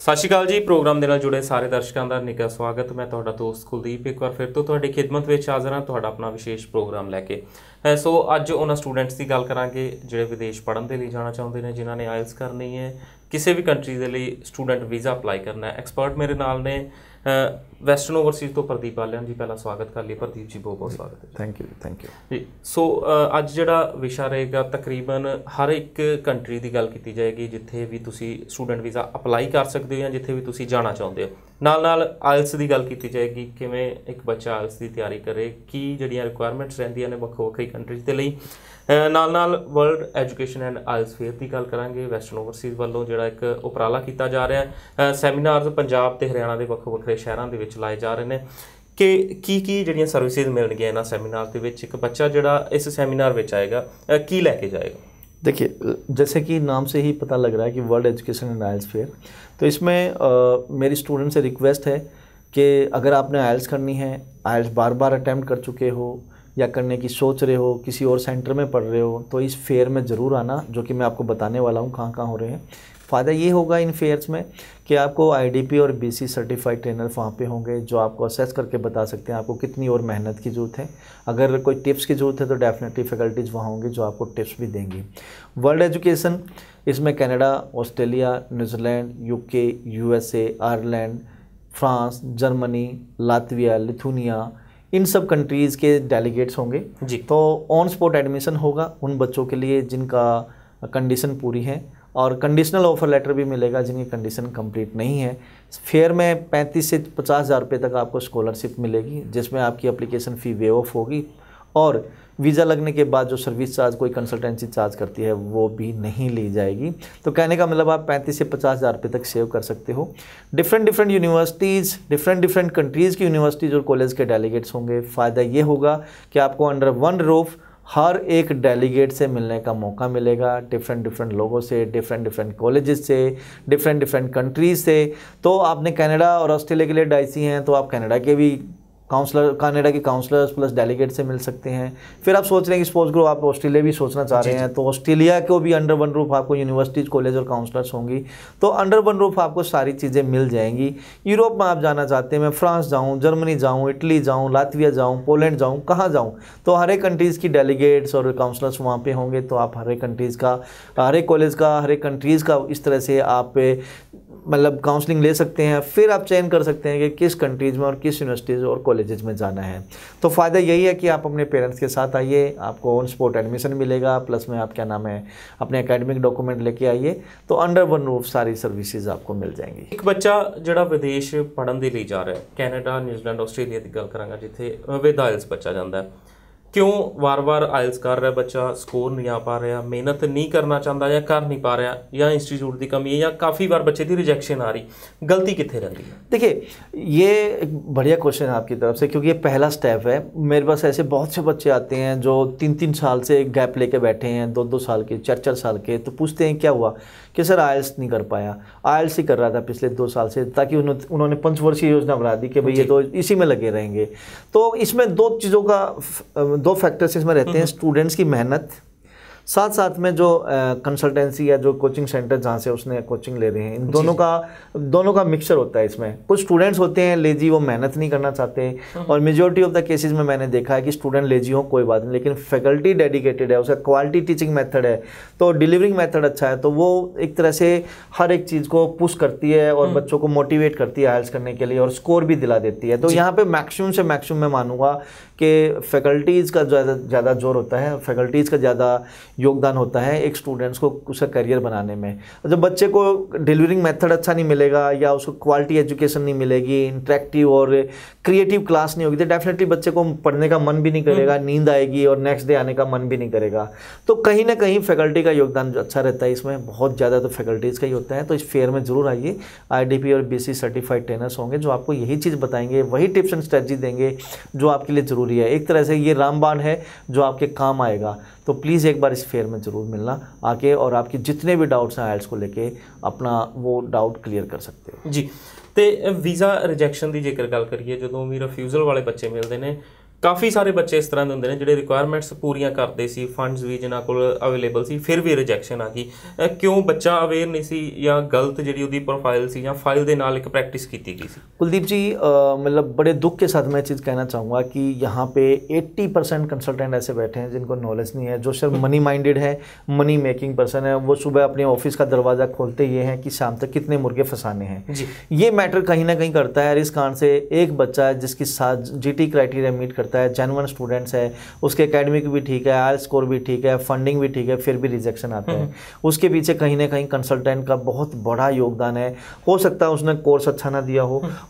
ਸਤਿ ਸ਼੍ਰੀ ਅਕਾਲ ਜੀ। ਪ੍ਰੋਗਰਾਮ ਦੇ ਨਾਲ ਜੁੜੇ ਸਾਰੇ ਦਰਸ਼ਕਾਂ ਦਾ ਨਿੱਘਾ ਸਵਾਗਤ। ਮੈਂ ਤੁਹਾਡਾ ਦੋਸਤ ਕੁਲਦੀਪ ਇੱਕ ਵਾਰ ਫਿਰ ਤੋਂ ਤੁਹਾਡੀ ਖਿਦਮਤ ਵਿੱਚ ਹਾਜ਼ਰ ਹਾਂ, ਤੁਹਾਡਾ ਆਪਣਾ ਵਿਸ਼ੇਸ਼ ਪ੍ਰੋਗਰਾਮ ਲੈ ਕੇ। ਸੋ ਅੱਜ ਉਹਨਾਂ ਸਟੂਡੈਂਟਸ ਦੀ ਗੱਲ ਕਰਾਂਗੇ ਜਿਹੜੇ ਵਿਦੇਸ਼ ਪੜ੍ਹਨ ਦੇ ਲਈ ਜਾਣਾ ਚਾਹੁੰਦੇ ਨੇ, ਜਿਨ੍ਹਾਂ ਨੇ ਆਇਲਸ ਕਰਨੀ ਹੈ, ਕਿਸੇ ਵੀ ਕੰਟਰੀ ਦੇ ਲਈ ਸਟੂਡੈਂਟ ਵੀਜ਼ਾ ਅਪਲਾਈ ਕਰਨਾ ਹੈ। ਐਕਸਪਰਟ ਮੇਰੇ ਨਾਲ ਨੇ ਵੈਸਟਰਨ ਓਵਰਸੀਜ਼ ਤੋਂ ਪ੍ਰਦੀਪ ਆਲਿਆਨ ਜੀ। ਪਹਿਲਾਂ ਸਵਾਗਤ ਕਰ ਲਈ ਪ੍ਰਦੀਪ ਜੀ, ਬਹੁਤ ਬਹੁਤ ਸਵਾਗਤ ਹੈ। ਥੈਂਕ ਯੂ ਜੀ। ਸੋ ਅੱਜ ਜਿਹੜਾ ਵਿਸ਼ਾ ਰਹੇਗਾ, ਤਕਰੀਬਨ ਹਰ ਇੱਕ ਕੰਟਰੀ ਦੀ ਗੱਲ ਕੀਤੀ ਜਾਏਗੀ ਜਿੱਥੇ ਵੀ ਤੁਸੀਂ ਸਟੂਡੈਂਟ ਵੀਜ਼ਾ ਅਪਲਾਈ ਕਰ ਸਕਦੇ ਹੋ ਜਾਂ ਜਿੱਥੇ ਵੀ ਤੁਸੀਂ ਜਾਣਾ ਚਾਹੁੰਦੇ ਹੋ। ਨਾਲ ਨਾਲ ਆਇਲਸ ਦੀ ਗੱਲ ਕੀਤੀ ਜਾਏਗੀ, ਕਿਵੇਂ ਇੱਕ ਬੱਚਾ ਆਇਲਸ ਦੀ ਤਿਆਰੀ ਕਰੇ, ਕੀ ਜਿਹੜੀਆਂ ਰਿਕੁਆਇਰਮੈਂਟਸ ਰਹਿੰਦੀਆਂ ਨੇ ਵੱਖੋ ਵੱਖਰੀ ਕੰਟਰੀਜ਼ ਦੇ ਲਈ। ਨਾਲ ਨਾਲ world education and IELTS fair ਦੀ ਗੱਲ ਕਰਾਂਗੇ। ਵੈਸਟਰਨ ਓਵਰਸੀਜ਼ ਵੱਲੋਂ ਜਿਹੜਾ ਇੱਕ ਉਪਰਾਲਾ ਕੀਤਾ ਜਾ ਰਿਹਾ, ਸੈਮੀਨਾਰਸ ਪੰਜਾਬ ਤੇ ਹਰਿਆਣਾ ਦੇ ਵੱਖੋ ਵੱਖਰੇ ਸ਼ਹਿਰਾਂ ਦੇ ਵਿੱਚ ਲਾਏ ਜਾ ਰਹੇ ਨੇ ਕਿ ਕੀ ਜਿਹੜੀਆਂ ਸਰਵਿਸਿਜ਼ ਮਿਲਣਗੀਆਂ ਇਹਨਾਂ ਸੈਮੀਨਾਰ ਦੇ ਵਿੱਚ। ਇੱਕ ਬੱਚਾ ਜਿਹੜਾ इस सेमिनार में आएगा की लेके जाएगा। देखिए, जैसे कि नाम से ही पता लग रहा है कि world education and IELTS fair, तो इसमें मेरी स्टूडेंट से रिक्वेस्ट है कि अगर आपने आइल्स करनी है, आइल्स बार बार अटैम्प्ट कर चुके हो या करने की सोच रहे हो, किसी और सेंटर में पढ़ रहे हो, तो इस फेयर में ज़रूर आना, जो कि मैं आपको बताने वाला हूँ कहाँ कहाँ हो रहे हैं। फ़ायदा ये होगा इन फेयर्स में कि आपको आईडीपी और बीसी सर्टिफाइड ट्रेनर वहाँ पे होंगे जो आपको असेस करके बता सकते हैं आपको कितनी और मेहनत की ज़रूरत है। अगर कोई टिप्स की ज़रूरत है तो डेफिनेटली फैकल्टीज़ वहाँ होंगे जो आपको टिप्स भी देंगी। वर्ल्ड एजुकेशन, इसमें Canada, Australia, New Zealand, UK, USA, Ireland, France, Germany, Latvia, Lithuania, इन सब कंट्रीज़ के डेलीगेट्स होंगे जी। तो ऑन स्पॉट एडमिशन होगा उन बच्चों के लिए जिनका कंडीशन पूरी है, और कंडीशनल ऑफ़र लेटर भी मिलेगा जिनकी कंडीशन कंप्लीट नहीं है। फेयर में 35 से 50 हज़ार रुपये तक आपको स्कॉलरशिप मिलेगी, जिसमें आपकी एप्लीकेशन फ़ी वे ऑफ होगी, और वीज़ा लगने के बाद जो सर्विस चार्ज कोई कंसल्टेंसी चार्ज करती है वो भी नहीं ली जाएगी। तो कहने का मतलब आप 35 से 50 हज़ार रुपये तक सेव कर सकते हो। डिफरेंट यूनिवर्सिटीज़, डिफरेंट कंट्रीज़ की यूनिवर्सिटीज़ और कॉलेज के डेलीगेट्स होंगे। फ़ायदा ये होगा कि आपको अंडर वन रूफ हर एक डेलीगेट से मिलने का मौका मिलेगा, डिफरेंट लोगों से, डिफरेंट कॉलेजेस से, डिफरेंट कंट्रीज़ से। तो आपने कनाडा और ऑस्ट्रेलिया के लिए डाइसी हैं तो आप कनाडा के भी कनाडा के काउंसलर्स प्लस डेलीगेट से मिल सकते हैं। फिर आप सोच रहे हैं कि सपोज करो आप ऑस्ट्रेलिया भी सोचना चाह रहे हैं, तो ऑस्ट्रेलिया को भी अंडर वन रूफ आपको यूनिवर्सिटीज़, कॉलेज और काउंसलर्स होंगी, तो अंडर वन रूफ आपको सारी चीज़ें मिल जाएंगी। यूरोप में आप जाना चाहते हैं, मैं फ्रांस जाऊँ, जर्मनी जाऊँ, इटली जाऊँ, लातविया जाऊँ, पोलैंड जाऊँ, कहाँ जाऊँ, तो हर एक कंट्रीज़ की डेलीगेट्स और काउंसलर्स वहाँ पर होंगे। तो आप हर एक कंट्रीज़ का, हर एक कॉलेज का, हर एक कंट्रीज़ का इस तरह से आप मतलब काउंसलिंग ले सकते हैं। फिर आप चयन कर सकते हैं कि किस कंट्रीज़ में और किस यूनिवर्सिटीज़ और कॉलेजेस में जाना है। तो फ़ायदा यही है कि आप अपने पेरेंट्स के साथ आइए, आपको ऑन स्पॉट एडमिशन मिलेगा, प्लस में आप क्या नाम है अपने एकेडमिक डॉक्यूमेंट लेके आइए, तो अंडर वन रूफ सारी सर्विसेज आपको मिल जाएंगी। एक बच्चा ਜਿਹੜਾ ਵਿਦੇਸ਼ ਪੜ੍ਹਨ ਦੇ ਲਈ ਜਾ ਰਿਹਾ ਹੈ, ਕੈਨੇਡਾ, ਨਿਊਜ਼ੀਲੈਂਡ, ਆਸਟ੍ਰੇਲੀਆ ਦੀ ਗੱਲ ਕਰਾਂਗਾ, ਜਿੱਥੇ ਵਿਦ ਆਇਲਸ ਬੱਚਾ ਜਾਂਦਾ ਹੈ, क्यों वार आइल्स कर रहा है बच्चा, स्कोर नहीं आ पा रहा, मेहनत नहीं करना चाहता या कर नहीं पा रहा, या इंस्टीट्यूट की कमी है, या काफ़ी बार बच्चे की रिजेक्शन आ रही, गलती कितने रहती है? देखिए, ये एक बढ़िया क्वेश्चन है आपकी तरफ से, क्योंकि ये पहला स्टेप है। मेरे पास ऐसे बहुत से बच्चे आते हैं जो 3-3 साल से गैप लेके बैठे हैं, 2-2 साल के, 4-4 साल के, तो पूछते हैं क्या हुआ, कि सर आइल्स नहीं कर पाया। आइल्स ही कर रहा था पिछले 2 साल से, ताकि उन्होंने पंचवर्षीय योजना बना दी कि भाई ये तो इसी में लगे रहेंगे। तो इसमें 2 चीज़ों का, 2 फैक्टर्स इसमें रहते हैं, स्टूडेंट्स की मेहनत, साथ साथ में जो कंसल्टेंसी या जो कोचिंग सेंटर जहाँ से उसने कोचिंग ले रहे हैं, इन दोनों का मिक्सचर होता है इसमें। कुछ स्टूडेंट्स होते हैं लेजी, वो मेहनत नहीं करना चाहते, और मेजॉरिटी ऑफ द केसेस में मैंने देखा है कि स्टूडेंट लेजी हो कोई बात नहीं, लेकिन फैकल्टी डेडिकेटेड है, उसका क्वालिटी टीचिंग मेथड है, तो डिलीवरिंग मेथड अच्छा है, तो वो एक तरह से हर एक चीज़ को पुश करती है और बच्चों को मोटिवेट करती है आइल्स करने के लिए, और स्कोर भी दिला देती है। तो यहाँ पे मैक्सिमम से मैक्सिमम मैं मानूंगा कि फैकल्टीज़ का ज़्यादा जोर होता है, फैकल्टीज़ का ज़्यादा योगदान होता है एक स्टूडेंट्स को उसका करियर बनाने में। जब बच्चे को डिलीवरिंग मेथड अच्छा नहीं मिलेगा या उसको क्वालिटी एजुकेशन नहीं मिलेगी, इंटरेक्टिव और क्रिएटिव क्लास नहीं होगी, तो डेफिनेटली बच्चे को पढ़ने का मन भी नहीं करेगा, नींद आएगी और नेक्स्ट डे आने का मन भी नहीं करेगा। तो कहीं ना कहीं फैकल्टी का योगदान अच्छा रहता है इसमें, बहुत ज़्यादा तो फैकल्टीज़ का ही होता है। तो इस फेयर में ज़रूर आइए, आईडीपी और बीसी सर्टिफाइड ट्रेनर्स होंगे जो आपको यही चीज़ बताएंगे, वही टिप्स एंड स्ट्रेटजी देंगे जो आपके लिए ज़रूरी है। एक तरह से ये रामबाण है जो आपके काम आएगा। तो प्लीज़ एक बार इस फेयर में ज़रूर मिलना आके, और आपके जितने भी डाउट्स हैं आइल्स को लेके अपना वो डाउट क्लियर कर सकते हो जी। तो वीज़ा रिजैक्शन की जेकर गल करिए, जो भी रिफ्यूज़ल वाले बच्चे मिलते हैं, ਕਾਫੀ ਸਾਰੇ ਬੱਚੇ ਇਸ ਤਰ੍ਹਾਂ ਦੇ ਹੁੰਦੇ ਨੇ ਜਿਹੜੇ ਰਿਕੁਆਇਰਮੈਂਟਸ ਪੂਰੀਆਂ ਕਰਦੇ ਸੀ, ਫੰਡਸ ਵੀ ਜਿਨ੍ਹਾਂ ਕੋਲ ਅਵੇਲੇਬਲ ਸੀ, ਫਿਰ ਵੀ ਰਿਜੈਕਸ਼ਨ ਆ ਗਈ। ਕਿਉਂ? ਬੱਚਾ ਅਵੇਅਰ ਨਹੀਂ ਸੀ ਜਾਂ ਗਲਤ ਜਿਹੜੀ ਉਹਦੀ प्रोफाइल सी या फाइल के नाल एक प्रैक्टिस की गई सी। कुलदीप जी मतलब बड़े दुख के साथ मैं चीज़ कहना चाहूँगा कि यहाँ पे 80% कंसल्टेंट ऐसे बैठे हैं जिनको नॉलेज नहीं है, जो सिर्फ मनी माइंडेड है, मनी मेकिंग पर्सन है। वो सुबह अपने ऑफिस का दरवाज़ा खोलते ये हैं कि शाम तक कितने मुर्गे फंसाने हैं जी। ये मैटर कहीं ना कहीं करता है। इस कारण से एक बच्चा है जिसकी साथ GT क्राइटेरिया मीट करता है, जेन्युइन स्टूडेंट्स है, उसके एकेडमिक भी ठीक है, IELTS स्कोर भी ठीक है, फंडिंग भी ठीक है, फिर भी रिजेक्शन आता है। उसके पीछे कहीं ना कहीं कंसल्टेंट का बहुत बड़ा योगदान है। हो सकता है उसने कोर्स अच्छा ना दिया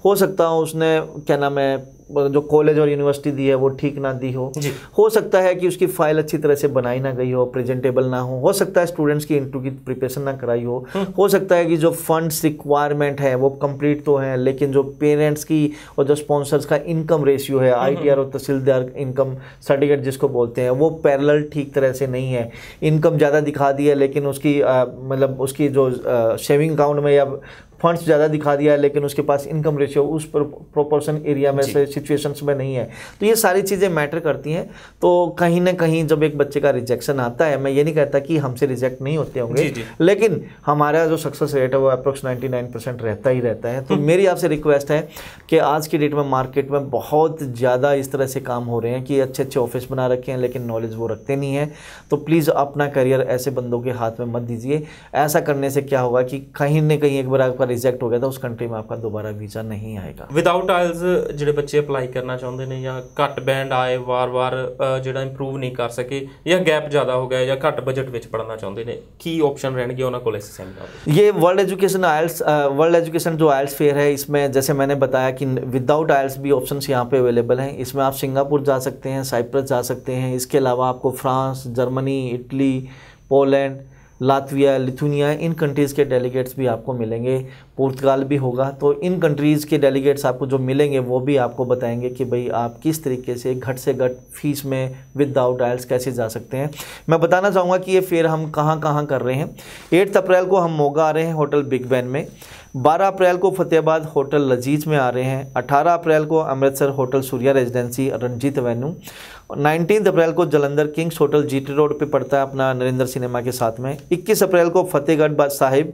हो सकता है उसने क्या नाम है जो कॉलेज और यूनिवर्सिटी दी है वो ठीक ना दी हो सकता है कि उसकी फाइल अच्छी तरह से बनाई ना गई हो, प्रेजेंटेबल ना हो सकता है स्टूडेंट्स की इंटरव्यू की प्रिपरेशन ना कराई हो सकता है कि जो फंड्स रिक्वायरमेंट है वो कंप्लीट तो है, लेकिन जो पेरेंट्स की और जो स्पॉन्सर्स का इनकम रेशियो है, ITR और तहसीलदार इनकम सर्टिफिकेट जिसको बोलते हैं, वो पैरेलल ठीक तरह से नहीं है। इनकम ज़्यादा दिखा दी है लेकिन उसकी मतलब उसकी जो सेविंग अकाउंट में या फंड्स ज़्यादा दिखा दिया है लेकिन उसके पास इनकम रेशियो उस प्रोपोर्शन एरिया में से सिचुएशंस में नहीं है। तो ये सारी चीज़ें मैटर करती हैं। तो कहीं ना कहीं जब एक बच्चे का रिजेक्शन आता है, मैं ये नहीं कहता कि हमसे रिजेक्ट नहीं होते होंगे, लेकिन हमारा जो सक्सेस रेट है वो अप्रोक्स 99% रहता ही रहता है। तो मेरी आपसे रिक्वेस्ट है कि आज की डेट में मार्केट में बहुत ज़्यादा इस तरह से काम हो रहे हैं कि अच्छे अच्छे ऑफिस बना रखे हैं लेकिन नॉलेज वो रखते नहीं हैं। तो प्लीज़ अपना करियर ऐसे बंदों के हाथ में मत दीजिए। ऐसा करने से क्या होगा कि कहीं ना कहीं एक बार आपका रिजेक्ट हो गया था उस कंट्री में आपका दोबारा वीज़ा नहीं आएगा। विदाउट आइल्स ਜਿਹੜੇ ਬੱਚੇ ਅਪਲਾਈ ਕਰਨਾ ਚਾਹੁੰਦੇ ਨੇ ਜਾਂ ਘੱਟ ਬੈਂਡ ਆਏ ਵਾਰ-ਵਾਰ ਜਿਹੜਾ ਇੰਪਰੂਵ ਨਹੀਂ ਕਰ ਸਕੇ ਜਾਂ ਗੈਪ ਜ਼ਿਆਦਾ ਹੋ ਗਿਆ ਜਾਂ ਘੱਟ ਬਜਟ ਵਿੱਚ ਪੜ੍ਹਨਾ ਚਾਹੁੰਦੇ ਨੇ, ਕੀ ਆਪਸ਼ਨ ਰਹਿਣਗੇ ਉਹਨਾਂ ਕੋਲ ਇਸ ਸੈਮੀਨਾਰ? ये वर्ल्ड एजुकेशन जो आइल्स फेयर है, इसमें जैसे मैंने बताया कि विदाउट आइल्स भी ऑप्शंस यहाँ पे अवेलेबल हैं। इसमें आप सिंगापुर जा सकते हैं, साइप्रस जा सकते हैं। इसके अलावा आपको France, Germany, Italy, Poland, Latvia, Lithuania, इन कंट्रीज़ के डेलीगेट्स भी आपको मिलेंगे। पुर्तगाल भी होगा। तो इन कंट्रीज़ के डेलीगेट्स आपको जो मिलेंगे वो भी आपको बताएंगे कि भाई आप किस तरीके से घट से घट फीस में विदाउट आइल्स कैसे जा सकते हैं। मैं बताना चाहूँगा कि ये फेयर हम कहाँ कहाँ कर रहे हैं। 8 अप्रैल को हम मोगा आ रहे हैं होटल बिग बैन में, 12 अप्रैल को फतेहाबाद होटल लजीज में आ रहे हैं, 18 अप्रैल को Amritsar hotel Surya residency Ranjit avenue, 19 अप्रैल को Jalandhar Kings hotel GT road पे पड़ता है अपना नरेंद्र सिनेमा के साथ में, 21 अप्रैल को फतेहगढ़ साहिब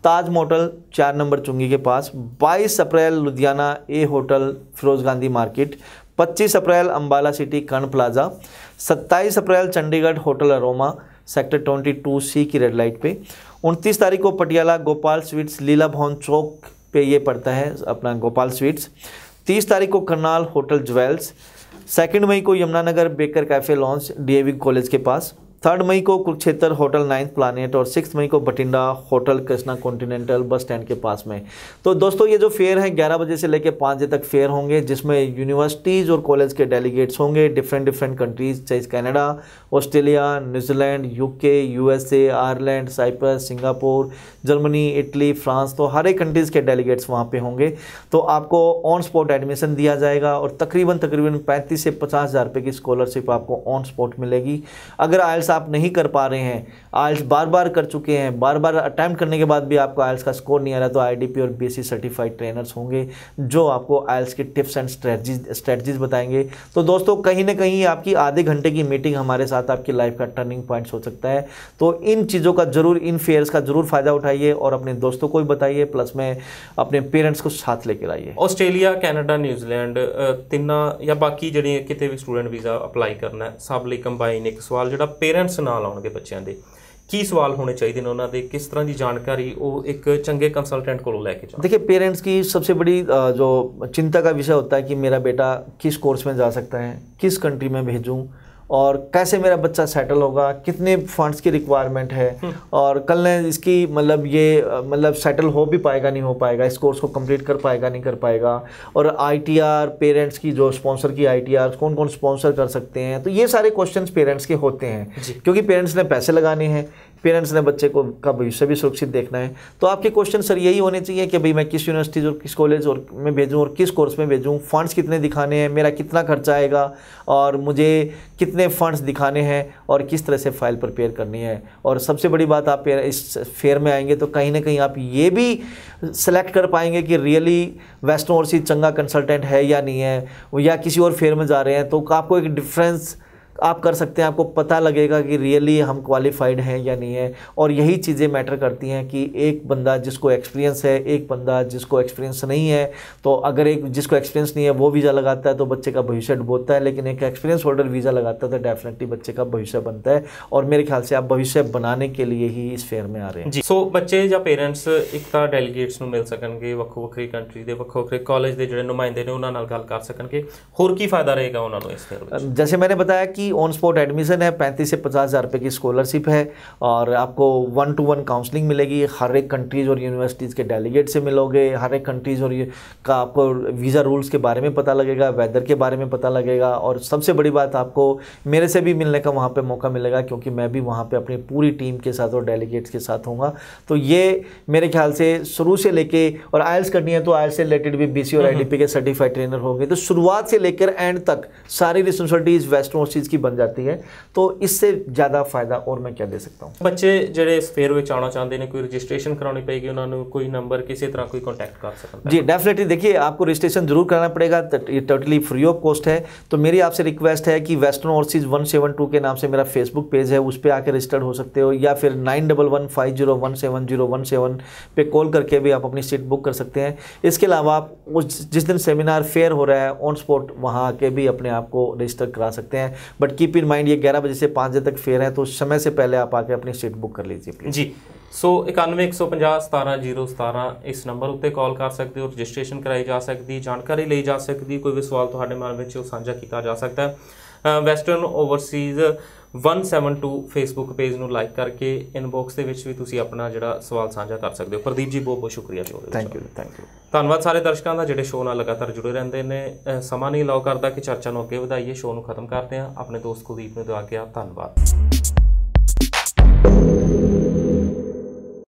ताज मोटल 4 नंबर चुंगी के पास, 22 April Ludhiana A hotel Firoz Gandhi market, 25 April Ambala city Karan plaza, 27 April Chandigarh hotel Aroma sector 22C की रेड लाइट पे, 29 तारीख को पटियाला गोपाल स्वीट्स लीला भवन चौक पे ये पड़ता है अपना गोपाल स्वीट्स, 30 तारीख को करनाल होटल ज्वेल्स, 2 मई को Yamunanagar baker cafe launch DAV college के पास, 3 मई को कुरुक्षेत्र होटल 9th प्लानेट और 6 मई को Bathinda hotel Krishna continental bus stand के पास में। तो दोस्तों ये जो फेयर है 11 बजे से लेकर 5 बजे तक फेयर होंगे, जिसमें यूनिवर्सिटीज़ और कॉलेज के डेलीगेट्स होंगे डिफरेंट कंट्रीज़, चाहे Canada, Australia, New Zealand, UK, USA, Ireland, Cyprus, Singapore, Germany, Italy, France. तो हर एक कंट्रीज़ के डेलीगेट्स वहाँ पे होंगे। तो आपको ऑन स्पॉट एडमिशन दिया जाएगा और तकरीबन 35 से 50 हज़ार रुपये की स्कॉलरशिप आपको ऑन स्पॉट मिलेगी। अगर आइल्स आप नहीं कर पा रहे हैं, आइल्स बार बार कर चुके हैं, बार बार अटैम्प्ट करने के बाद भी आपको आइल्स का स्कोर नहीं आ रहा, तो IDP और BSc सर्टिफाइड ट्रेनर्स होंगे जो आपको आइल्स की टिप्स एंड स्ट्रेटजीज बताएंगे। तो दोस्तों कहीं ना कहीं आपकी आधे घंटे की मीटिंग हमारे साथ आपकी लाइफ का टर्निंग पॉइंट्स हो सकता है। तो इन चीज़ों का ज़रूर, इन फेयर्स का ज़रूर फ़ायदा उठाइए और अपने दोस्तों को भी बताइए, प्लस में अपने पेरेंट्स को साथ लेकर आइए। ਆਸਟ੍ਰੇਲੀਆ, ਕੈਨੇਡਾ, ਨਿਊਜ਼ੀਲੈਂਡ ਤਿੰਨਾਂ ਜਾਂ ਬਾਕੀ ਜਿਹੜੇ ਕਿਤੇ ਵੀ ਸਟੂਡੈਂਟ ਵੀਜ਼ਾ ਅਪਲਾਈ ਕਰਨਾ ਸਭ ਲਈ ਕੰਬਾਈਨ ਇੱਕ ਸਵਾਲ ਜਿਹੜਾ ਪੇਰੈਂਟਸ ਨਾਲ ਆਉਣਗੇ ਬੱਚਿਆਂ ਦੇ, ਕੀ ਸਵਾਲ ਹੋਣੇ ਚਾਹੀਦੇ ਨੇ ਉਹਨਾਂ ਦੇ, किस तरह की जानकारी वो एक चंगे कंसल्टेंट को लेके जाए? देखिए पेरेंट्स की सबसे बड़ी जो चिंता का विषय होता है कि मेरा बेटा किस कोर्स में जा सकता है, किस कंट्री में भेजूँ और कैसे मेरा बच्चा सेटल होगा, कितने फंड्स की रिक्वायरमेंट है और कल ने इसकी मतलब सेटल हो भी पाएगा नहीं हो पाएगा, इस कोर्स को कंप्लीट कर पाएगा नहीं कर पाएगा, और ITR पेरेंट्स की जो स्पॉन्सर की ITR कौन कौन स्पॉन्सर कर सकते हैं। तो ये सारे क्वेश्चंस पेरेंट्स के होते हैं क्योंकि पेरेंट्स ने पैसे लगाने हैं, पेरेंट्स ने बच्चे को का भविष्य भी सुरक्षित देखना है। तो आपके क्वेश्चन सर यही होने चाहिए कि भाई मैं किस यूनिवर्सिटीज़ और किस कॉलेज और में भेजूँ और किस कोर्स में भेजूँ, फंड्स कितने दिखाने हैं, मेरा कितना खर्चा आएगा और मुझे कितने फंड्स दिखाने हैं और किस तरह से फाइल प्रिपेयर करनी है। और सबसे बड़ी बात, आप इस फेयर में आएंगे तो कहीं ना कहीं आप ये भी सेलेक्ट कर पाएंगे कि रियली वेस्टर्न ओवरसीज चंगा कंसल्टेंट है या नहीं है, या किसी और फेयर में जा रहे हैं तो आपको एक डिफरेंस आप कर सकते हैं, आपको पता लगेगा कि रियली हम क्वालिफाइड हैं या नहीं है। और यही चीज़ें मैटर करती हैं कि एक बंदा जिसको एक्सपीरियंस है, एक बंदा जिसको एक्सपीरियंस नहीं है। तो अगर एक जिसको एक्सपीरियंस नहीं है वो वीज़ा लगाता है तो बच्चे का भविष्य डूबता है, लेकिन एक एक्सपीरियंस होल्डर वीज़ा लगाता है तो डेफिनेटली बच्चे का भविष्य बनता है। और मेरे ख्याल से आप भविष्य बनाने के लिए ही इस फेयर में आ रहे हैं जी। सो बच्चे या पेरेंट्स एक ਤਾਂ ਡੈਲੀਗੇਟਸ ਨੂੰ ਮਿਲ ਸਕਣਗੇ, ਵੱਖੋ ਵੱਖਰੀ ਕੰਟਰੀ ਦੇ ਵੱਖੋ ਵੱਖਰੇ ਕਾਲਜ ਦੇ ਜਿਹੜੇ ਨੁਮਾਇੰਦੇ ਨੇ ਉਹਨਾਂ ਨਾਲ ਗੱਲ ਕਰ ਸਕਣਗੇ। ਹੋਰ ਕੀ ਫਾਇਦਾ ਰਹੇਗਾ ਉਹਨਾਂ ਨੂੰ ਇਸ ਫੇਅਰ ਵਿੱਚ? जैसे मैंने बताया कि ऑन स्पॉट एडमिशन है, 35 से 50 हज़ार रुपये की स्कॉलरशिप है और आपको 1-to-1 काउंसलिंग मिलेगी। हर एक कंट्रीज़ और यूनिवर्सिटीज़ के डेलीगेट से मिलोगे, हर एक कंट्रीज़ और का आपको वीज़ा रूल्स के बारे में पता लगेगा, वेदर के बारे में पता लगेगा। और सबसे बड़ी बात, आपको मेरे से भी मिलने का वहाँ पे मौका मिलेगा क्योंकि मैं भी वहाँ पे अपनी पूरी टीम के साथ और डेलीगेट्स के साथ हूँगा। तो ये मेरे ख्याल से शुरू से लेके, और आइल्स करनी है तो आइल्स से रिलेटेड भी BC और IDP के सर्टिफाइड ट्रेनर होंगे। तो शुरुआत से लेकर एंड तक सारी रिस्पॉन्सिबिलिटीज़ वेस्टर्न ओवरसीज की बन जाती है। तो इससे ज़्यादा फायदा और मैं क्या दे सकता हूँ? ਬੱਚੇ ਜਿਹੜੇ ਇਸ ਫੇਅਰ ਵਿੱਚ ਆਉਣਾ ਚਾਹੁੰਦੇ ਨੇ, ਕੋਈ ਰਜਿਸਟ੍ਰੇਸ਼ਨ ਕਰਾਉਣੀ ਪਏਗੀ ਉਹਨਾਂ ਨੂੰ, ਕੋਈ ਨੰਬਰ ਕਿਸੇ ਤਰ੍ਹਾਂ कोई कॉन्टैक्ट कर सकता है? जी डेफिनेटली, देखिए आपको रजिस्ट्रेशन जरूर कराना पड़ेगा, ये टोटली फ्री ऑफ कॉस्ट है। तो मेरी आपसे रिक्वेस्ट है कि वेस्टर्न ओवरसीज 172 के नाम से मेरा फेसबुक पेज है, उस पर आकर रजिस्टर्ड हो सकते हो, या फिर 9115017017 पे कॉल करके भी आप अपनी सीट बुक कर सकते हैं। इसके अलावा आप जिस दिन सेमिनार फेयर हो रहा है ऑन स्पॉट वहाँ आके भी अपने आप को रजिस्टर करा सकते हैं। बट कीप इन माइंड ये 11 बजे से 5 बजे तक फेयर है, तो समय से पहले आप आके अपनी सीट बुक कर लीजिए प्लीज। जी। सो 9115017017 इस नंबर उत्ते कॉल कर सकते हो, रजिस्ट्रेशन कराई जा सकती, जानकारी ली जा सकती, कोई भी सवाल तुहाडे मन विच साझा किया जा सकता है। वेस्टर्न ओवरसीज 172 फेसबुक पेज ਨੂੰ ਲਾਈਕ ਕਰਕੇ ਇਨਬਾਕਸ ਦੇ ਵਿੱਚ ਵੀ ਤੁਸੀਂ ਆਪਣਾ ਜਿਹੜਾ ਸਵਾਲ ਸਾਂਝਾ ਕਰ ਸਕਦੇ ਹੋ। ਪ੍ਰਦੀਪ ਜੀ ਬਹੁਤ ਬਹੁਤ ਸ਼ੁਕਰੀਆ ਸ਼ੋਅ ਦੇ ਵਿੱਚ। Thank you. ਧੰਨਵਾਦ ਸਾਰੇ ਦਰਸ਼ਕਾਂ ਦਾ ਜਿਹੜੇ ਸ਼ੋਅ ਨਾਲ ਲਗਾਤਾਰ ਜੁੜੇ ਰਹਿੰਦੇ ਨੇ। ਸਮਾਂ ਨਹੀਂ ਅਲਾਉ ਕਰਦਾ ਕਿ ਚਰਚਾ ਨੂੰ ਅੱਗੇ ਵਧਾਈਏ। ਸ਼ੋਅ ਨੂੰ ਖਤਮ ਕਰਦੇ ਹਾਂ। ਆਪਣੇ ਦੋਸਤ ਕੁਲਦੀਪ ਨੂੰ ਦਿਵਾ ਕੇ ਧੰਨਵਾਦ।